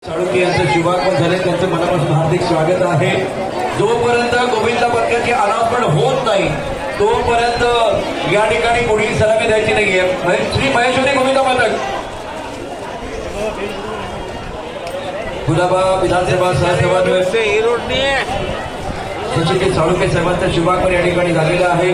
साळुंके यांचं शुभागमन झाले, त्यांचं मनापासून हार्दिक स्वागत आहे. जोपर्यंत गोविंदा पथकाची अनाउन्समेंट होत नाही तोपर्यंत या ठिकाणी कोणी सलामी द्यायची नाहीये. श्री महेश्वरी गोविंदा पथक गुलाबा विधानसभा सहसभापती सचिन साळुंके साहेबांचं शुभागमन या ठिकाणी झालेलं आहे.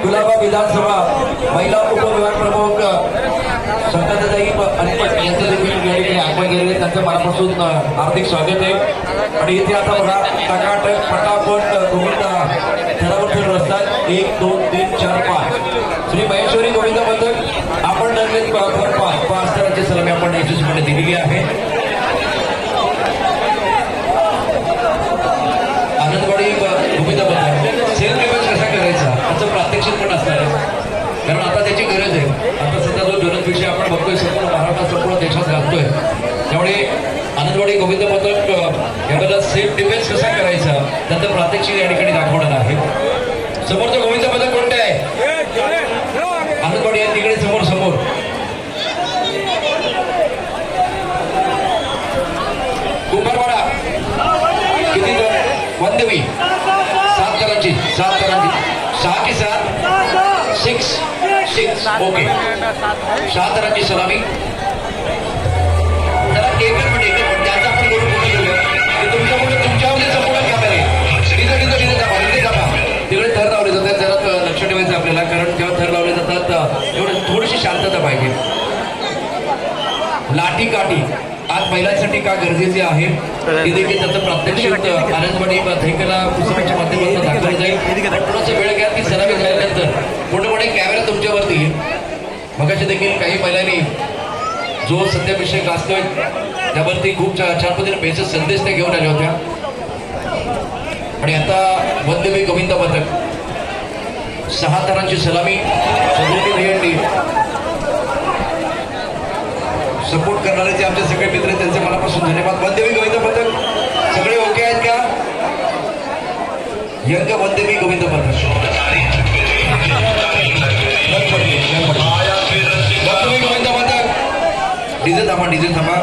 गुलाबा विधानसभा महिला उपविभाग प्रमुख संतताई अनपट यांचं देखील आगमन केलेले, त्यांचं मनापासून हार्दिक स्वागत आहे. आणि इथे आता बघा टकाटक फटाफट गोविंदा थरावर फिरत असतात. 1 2 3 4 5 श्री महेश्वरी गोविंदा पथक आपण निर्मित 5 स्तराची सलामी आपण यशस्वीपणे दिलेली आहे. आनंदवाडी गोविंदा पथक सेल्फ डिफेन्स कसा करायचा त्याचं प्रात्यक्षिक पण असणार आहे, कारण आता त्याची गरज आहे. आता सध्या जो ज्वलंत विषय आपण बघतोय संपूर्ण महाराष्ट्रात संपूर्ण देशात घालतोय, त्यामुळे आनंदवाडी गोविंद पथक याबद्दल सेल्फ डिफेन्स कसा करायचा त्याचं प्रात्यक्षिक या ठिकाणी दाखवणार आहे. समोरचं गोविंद पथक कोणते आहे? आनंदवाडी आहे तिकडे समोर समोर. कुंभारवाडा किती वनदेवी 7 करांची 6 की 7 6 ओके. 7 तरांची सलामी. जरा एकच मिनिट त्याचा आपण करून पूर्ण करूया की तुमच्यामध्ये संपूर्ण कॅमेरे तिकडे थर लावले जातात. जरा लक्ष ठेवायचं आपल्याला, कारण जेव्हा थर लावले जातात तेवढं थोडीशी शांतता पाहिजे. लाठी काठी आज महिलांसाठी का गरजेचे आहे हे देखील त्याचं प्रात्यक्षिक आनंदवाडी थैकला पुस्तकाच्या माध्यमातून दाखवलं जाईल. थोडंसं वेळ घ्या की सलामी झाल्यानंतर मोठे कॅमेरा तुमच्यावरती येईल. मगाशी देखील काही महिलांनी जो सत्याभिषेक गाजतोय त्यावरती खूप छान पद्धतीने बेसिक संदेश त्या घेऊन आल्या होत्या. आणि आता वनदेवी गोविंदा पथक 6 थरांची सलामी सपोर्ट करणारे जे आमचे सगळे मित्र आहेत त्यांचे मनापासून धन्यवाद. वनदेवी गोविंद पथक सगळे ओके आहेत का? यंग वनदेवी गोविंद पथक वनदेवी गोविंद पथक डीजे थांबा